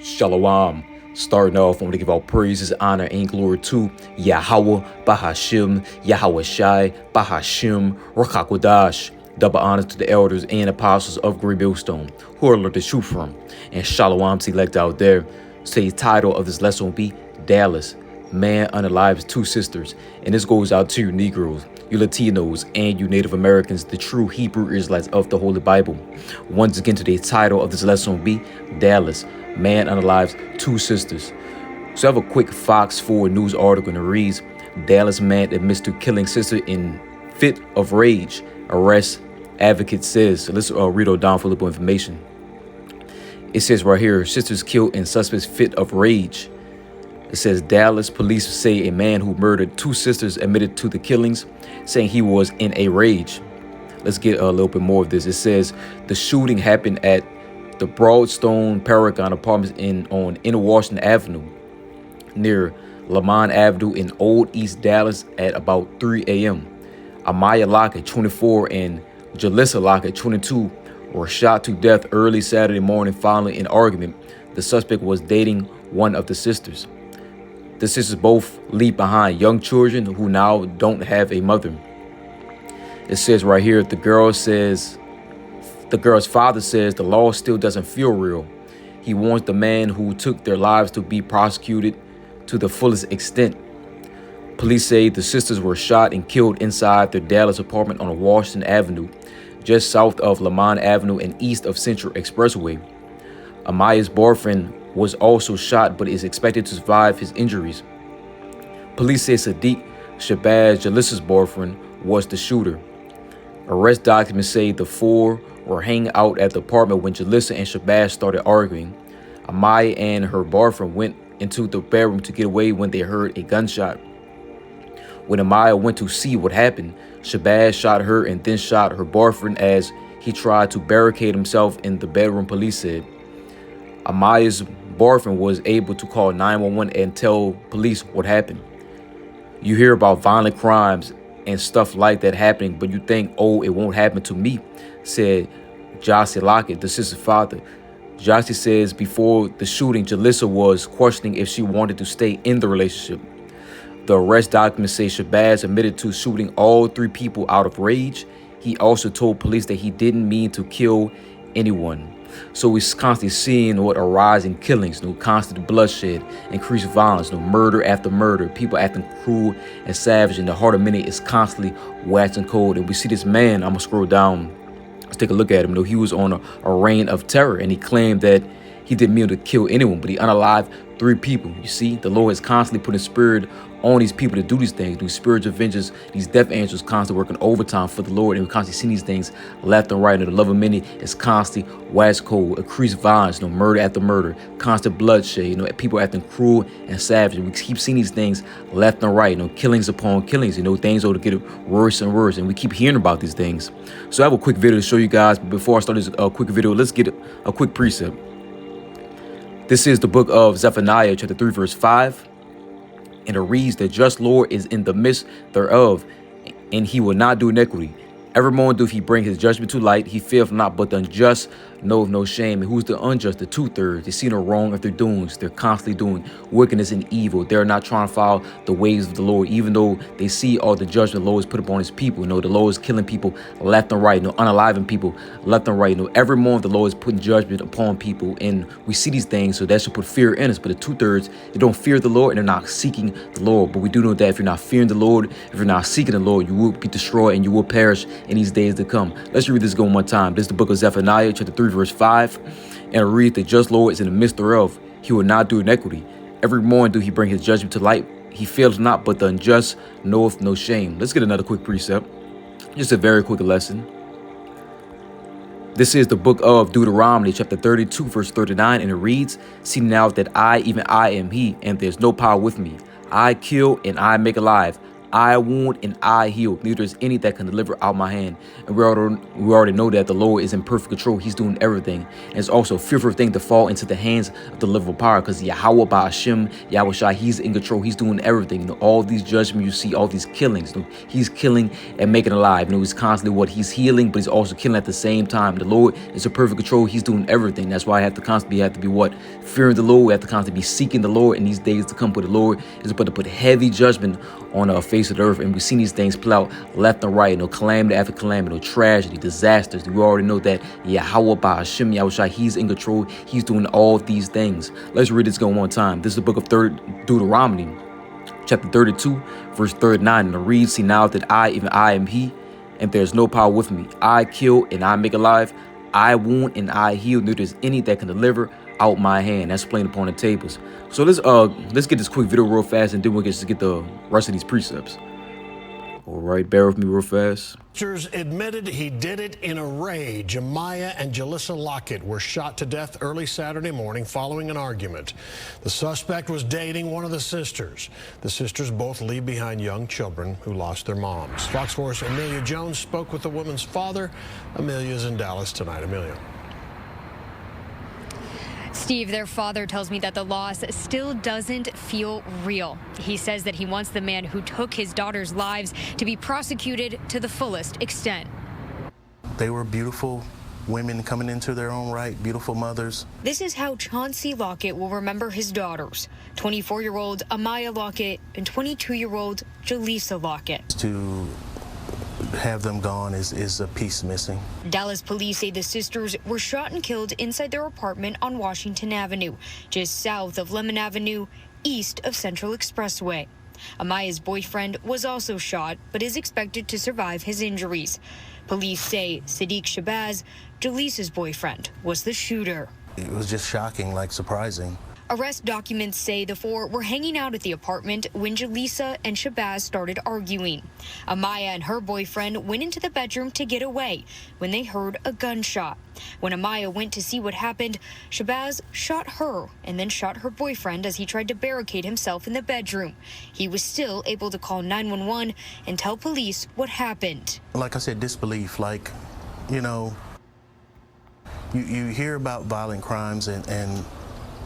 Shalom. Starting off, I want to give all praises, honor, and glory to Yahweh, Bahashim, Yahweh Shai, Bahashim, Rakakwadash. Double honors to the elders and apostles of Great Millstone, who are learned the truth from. And Shalom select out there. Today's title of this lesson will be Dallas, Man Unalives Two Sisters. And this goes out to you Negroes, you Latinos, and you Native Americans, the true Hebrew Israelites of the Holy Bible. Once again, today's title of this lesson will be Dallas, Man Unalives Two Sisters. So I have a quick Fox 4 news article and it reads, Dallas man admits to killing sister in fit of rage. Arrest advocate says. So let's read it down for a little information. It says right here, sisters killed in suspect's fit of rage. It says Dallas police say a man who murdered two sisters admitted to the killings, saying he was in a rage. Let's get a little bit more of this. It says the shooting happened at the Broadstone Paragon Apartments on Inner Washington Avenue near Lamont Avenue in Old East Dallas at about 3 a.m. Amaya Lockett, 24, and Jalissa Lockett, 22, were shot to death early Saturday morning following an argument. The suspect was dating one of the sisters. The sisters both leave behind young children who now don't have a mother. It says right here, the girl's father says the law still doesn't feel real. He wants the man who took their lives to be prosecuted to the fullest extent. Police say the sisters were shot and killed inside their Dallas apartment on Washington Avenue, just south of Lamont Avenue and east of Central Expressway. Amaya's boyfriend was also shot but is expected to survive his injuries. Police say Sadiq Shabazz, Jalissa's boyfriend, was the shooter. Arrest documents say the four were hanging out at the apartment when Jalissa and Shabazz started arguing. Amaya and her boyfriend went into the bedroom to get away when they heard a gunshot. When Amaya went to see what happened, Shabazz shot her and then shot her boyfriend as he tried to barricade himself in the bedroom, police said. Amaya's boyfriend was able to call 911 and tell police what happened. You hear about violent crimes and stuff like that happening, but you think, oh, it won't happen to me, said Jossie Lockett, the sister's father. Jossie says before the shooting, Jalissa was questioning if she wanted to stay in the relationship. The arrest documents say Shabazz admitted to shooting all three people out of rage. He also told police that he didn't mean to kill anyone. So we're constantly seeing what a rise in killings, constant bloodshed, increased violence, murder after murder, people acting cruel and savage, and the heart of many is constantly waxing cold. And we see this man, I'm gonna scroll down, let's take a look at him. He was on a reign of terror, and he claimed that he didn't mean to kill anyone, but he unalived three people. You see, the Lord is constantly putting spirit on these people to do these things, do spiritual vengeance. These death angels constantly working overtime for the Lord, and we constantly see these things left and right. And the love of many is constantly wax cold, increased violence, murder after murder, constant bloodshed, people acting cruel and savage. We keep seeing these things left and right, killings upon killings, things are to get worse and worse, and we keep hearing about these things. So I have a quick video to show you guys, but before I start this quick video, let's get a quick precept. This is the book of Zephaniah, chapter 3, verse 5. And it reads, the just Lord is in the midst thereof, and he will not do iniquity. Every moment doth he bring his judgment to light. He feareth not, but the unjust knoweth no shame. And who's the unjust? The two-thirds. They see no wrong of their doings. They're constantly doing wickedness and evil. They're not trying to follow the ways of the Lord, even though they see all the judgment the Lord has put upon his people. The Lord is killing people left and right, unaliving people left and right. Every moment the Lord is putting judgment upon people, and we see these things, so that should put fear in us. But the two-thirds, they don't fear the Lord, and they're not seeking the Lord. But we do know that if you're not fearing the Lord, if you're not seeking the Lord, you will be destroyed and you will perish in these days to come. Let's read this again one time. This is the book of Zephaniah, chapter 3, verse 5. And it reads, the just Lord is in the midst thereof. He will not do iniquity. Every morning do he bring his judgment to light. He fails not, but the unjust knoweth no shame. Let's get another quick precept. Just a very quick lesson. This is the book of Deuteronomy, chapter 32, verse 39. And it reads, see now that I, even I am he, and there's no power with me. I kill and I make alive. I wound and I heal. Neither is any that can deliver out my hand. And we already know that the Lord is in perfect control. He's doing everything. And it's also a fearful thing to fall into the hands of the living power, because Yahweh by Hashem, Yahweh Shai, he's in control. He's doing everything. All these judgments you see, all these killings. He's killing and making alive. He's constantly he's healing, but he's also killing at the same time. The Lord is in perfect control. He's doing everything. That's why I have to constantly fearing the Lord. We have to constantly be seeking the Lord in these days to come. For the Lord is about to put heavy judgment on the face of the earth, and we've seen these things play out left and right. Calamity after calamity, tragedy, disasters. We already know that Yahweh by Hashem, Yahweh Shai, he's in control. He's doing all these things. Let's read this one time. This is the book of Deuteronomy, chapter 32, verse 39, and it reads, "See now that I, even I, am He, and there's no power with me. I kill and I make alive. I wound and I heal. Neither is any that can deliver out my hand." That's plain upon the tables. So let's get this quick video real fast, and then we'll just get the rest of these precepts. All right, bear with me real fast. Officers admitted he did it in a rage. Amaya and Jalissa Lockett were shot to death early Saturday morning following an argument. The suspect was dating one of the sisters. The sisters both leave behind young children who lost their moms. Fox 4's Amelia Jones spoke with the woman's father. Amelia's in Dallas tonight. Amelia. Steve, their father tells me that the loss still doesn't feel real. He says that he wants the man who took his daughter's lives to be prosecuted to the fullest extent. They were beautiful women coming into their own right, beautiful mothers. This is how Chauncey Lockett will remember his daughters, 24-year-old Amaya Lockett and 22-year-old Jalissa Lockett. To have them gone is a piece missing. Dallas police say the sisters were shot and killed inside their apartment on Washington Avenue, just south of Lemon Avenue, east of Central Expressway. Amaya's boyfriend was also shot, but is expected to survive his injuries. Police say Sadiq Shabazz, Jalissa's boyfriend, was the shooter. It was just shocking, surprising. Arrest documents say the four were hanging out at the apartment when Jalissa and Shabazz started arguing. Amaya and her boyfriend went into the bedroom to get away when they heard a gunshot. When Amaya went to see what happened, Shabazz shot her and then shot her boyfriend as he tried to barricade himself in the bedroom. He was still able to call 911 and tell police what happened. Like I said, disbelief, you hear about violent crimes and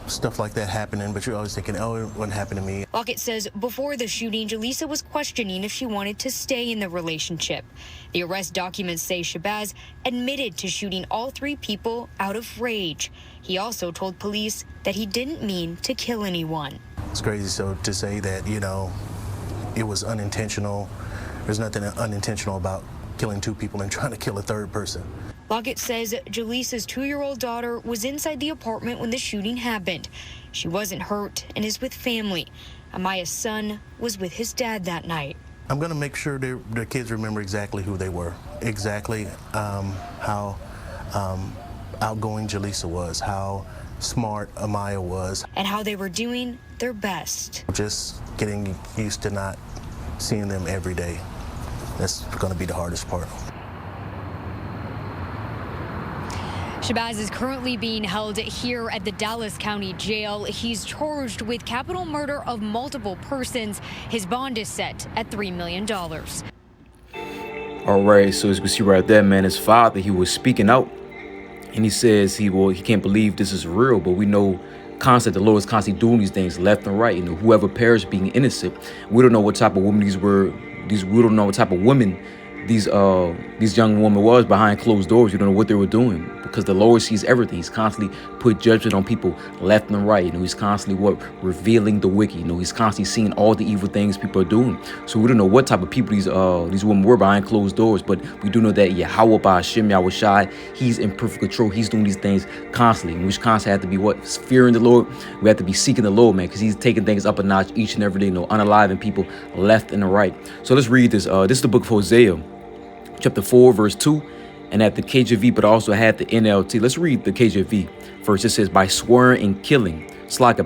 stuff like that happening, but you're always thinking, oh, it wouldn't happen to me. Lockett says before the shooting, Jalissa was questioning if she wanted to stay in the relationship. The arrest documents say Shabazz admitted to shooting all three people out of rage. He also told police that he didn't mean to kill anyone. It's crazy to say that, it was unintentional. There's nothing unintentional about killing two people and trying to kill a third person. Lockett says Jalissa's 2-year-old daughter was inside the apartment when the shooting happened. She wasn't hurt and is with family. Amaya's son was with his dad that night. I'm going to make sure the kids remember exactly who they were, exactly how outgoing Jalissa was, how smart Amaya was. And how they were doing their best. Just getting used to not seeing them every day. That's going to be the hardest part. Shabazz is currently being held here at the Dallas County Jail. He's charged with capital murder of multiple persons. His bond is set at $3 million. All right, so as we see right there, man, his father, he was speaking out, and he says he can't believe this is real, but we know the Lord is constantly doing these things left and right. Whoever perished being innocent. We don't know what type of women these were. We don't know what type of women these young women was behind closed doors. You don't know what they were doing, because the Lord sees everything. He's constantly put judgment on people left and right. He's constantly revealing the wicked. He's constantly seeing all the evil things people are doing. So we don't know what type of people these women were behind closed doors, but we do know that Yahweh by Hashem, Yahweh Shai, he's in perfect control. He's doing these things constantly. And we constantly have to be fearing the Lord. We have to be seeking the Lord, man, because he's taking things up a notch each and every day. Unaliving people left and right. So let's read this. This is the book of Hosea, chapter 4, verse 2, and at the KJV, but also had the NLT. Let's read the KJV first. It says, by swearing and killing,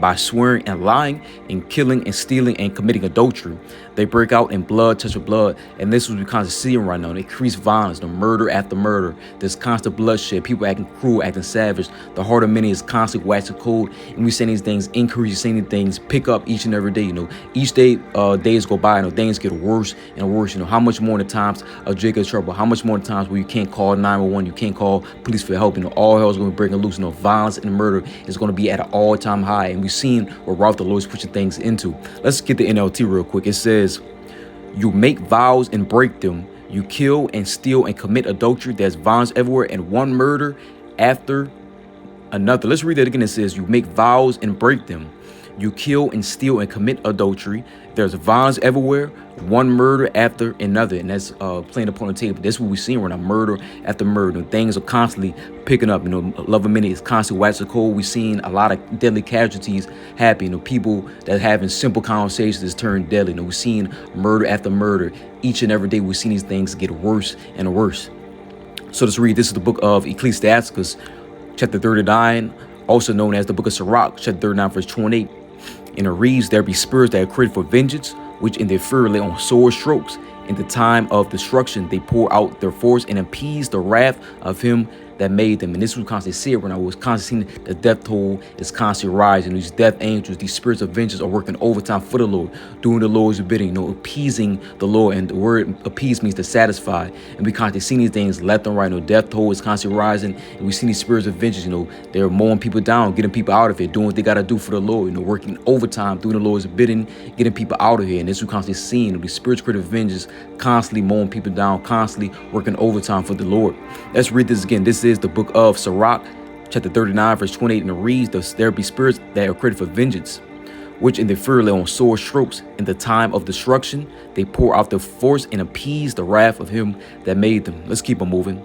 by swearing and lying and killing and stealing and committing adultery, They break out in blood, touch with blood, and this is what we constantly seeing right now. Increased violence, the murder after murder. There's constant bloodshed, people acting cruel, acting savage. The heart of many is constantly waxing cold, and we seeing these things increase, seeing these things pick up each and every day. Each day, days go by, things get worse and worse. How much more in the times of Jacob's trouble? How much more in the times where you can't call 911, you can't call police for help? All hell is going to be breaking loose. Violence and murder is going to be at an all-time high, and we've seen what route the Lord is pushing things into. Let's get the NLT real quick. It says, you make vows and break them. You kill and steal and commit adultery. There's violence everywhere, and one murder after another. Let's read that again. It says, you make vows and break them. You kill and steal and commit adultery. There's violence everywhere, one murder after another. And that's playing upon the table. That's what we're seeing right now, murder after murder. Things are constantly picking up. Love of many is constantly waxing cold. We're seeing a lot of deadly casualties happen. People that having simple conversations is turned deadly. We're seeing murder after murder. Each and every day we're seeing these things get worse and worse. So let's read. This is the book of Ecclesiastes, chapter 39, also known as the book of Sirach, chapter 39, verse 28. And it reads, there be spirits that are created for vengeance, which in their fury lay on sword strokes. In the time of destruction, they pour out their force and appease the wrath of him that made them. And this was constantly seeing when I was constantly seeing the death toll is constantly rising. These death angels, these spirits of vengeance are working overtime for the Lord, doing the Lord's bidding, appeasing the Lord. And the word appease means to satisfy. And we constantly see these things left and right. Death toll is constantly rising. And we see these spirits of vengeance, they're mowing people down, getting people out of it, doing what they got to do for the Lord, working overtime, doing the Lord's bidding, getting people out of here. And this we constantly seeing these spirits creative vengeance, constantly mowing people down, constantly working overtime for the Lord. Let's read this again. This is the book of Sirach, chapter 39, verse 28, and it reads, there be spirits that are created for vengeance, which in their fury lay on sword strokes. In the time of destruction, they pour out their force and appease the wrath of him that made them. Let's keep on moving.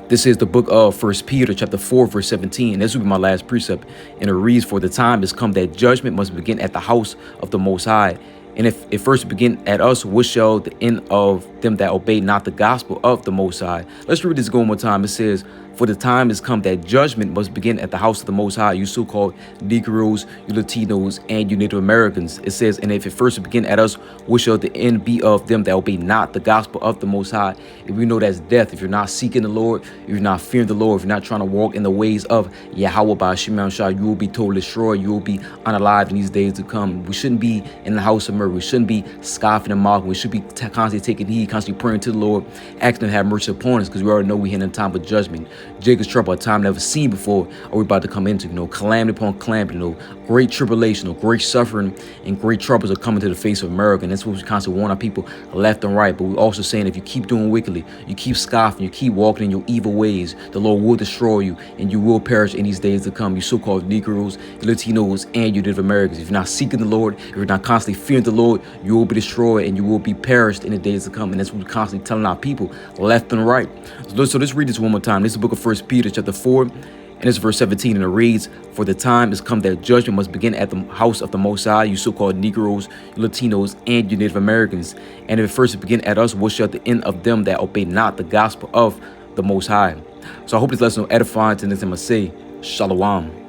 This is the book of 1 Peter, chapter 4, verse 17. This will be my last precept. And it reads, for the time is come that judgment must begin at the house of the Most High. And if it first begin at us, what shall the end of them that obey not the gospel of the Most High? Let's read this one more time. It says, for the time is come that judgment must begin at the house of the Most High, you so-called Negroes, you Latinos, and you Native Americans. It says, and if it first begin at us, what shall the end be of them that obey not the gospel of the Most High? If we know that's death, if you're not seeking the Lord, if you're not fearing the Lord, if you're not trying to walk in the ways of Yahweh by Shema Shah, you will be totally destroyed. You will be unalive in these days to come. We shouldn't be in the house of murder. We shouldn't be scoffing and mocking. We should be constantly taking heed, constantly praying to the Lord, asking to have mercy upon us, because we already know we're in a time of judgment. Jacob's trouble, a time never seen before, are we about to come into. Calamity upon calamity, great tribulation, great suffering, and great troubles are coming to the face of America. And that's what we constantly warn our people left and right. But we're also saying, if you keep doing wickedly, you keep scoffing, you keep walking in your evil ways, the Lord will destroy you, and you will perish in these days to come. You so-called Negroes, Latinos, and you Native Americans. If you're not seeking the Lord, if you're not constantly fearing the Lord, you will be destroyed and you will be perished in the days to come. And that's what we're constantly telling our people left and right. So let's read this one more time. This is the book of 1 Peter, chapter 4, and it's verse 17, and it reads, for the time is come that judgment must begin at the house of the Most High, you so-called Negroes, Latinos, and you Native Americans. And if it first begin at us, what shall the end of them that obey not the gospel of the Most High? So I hope this lesson will edify to this time I say, Shalom.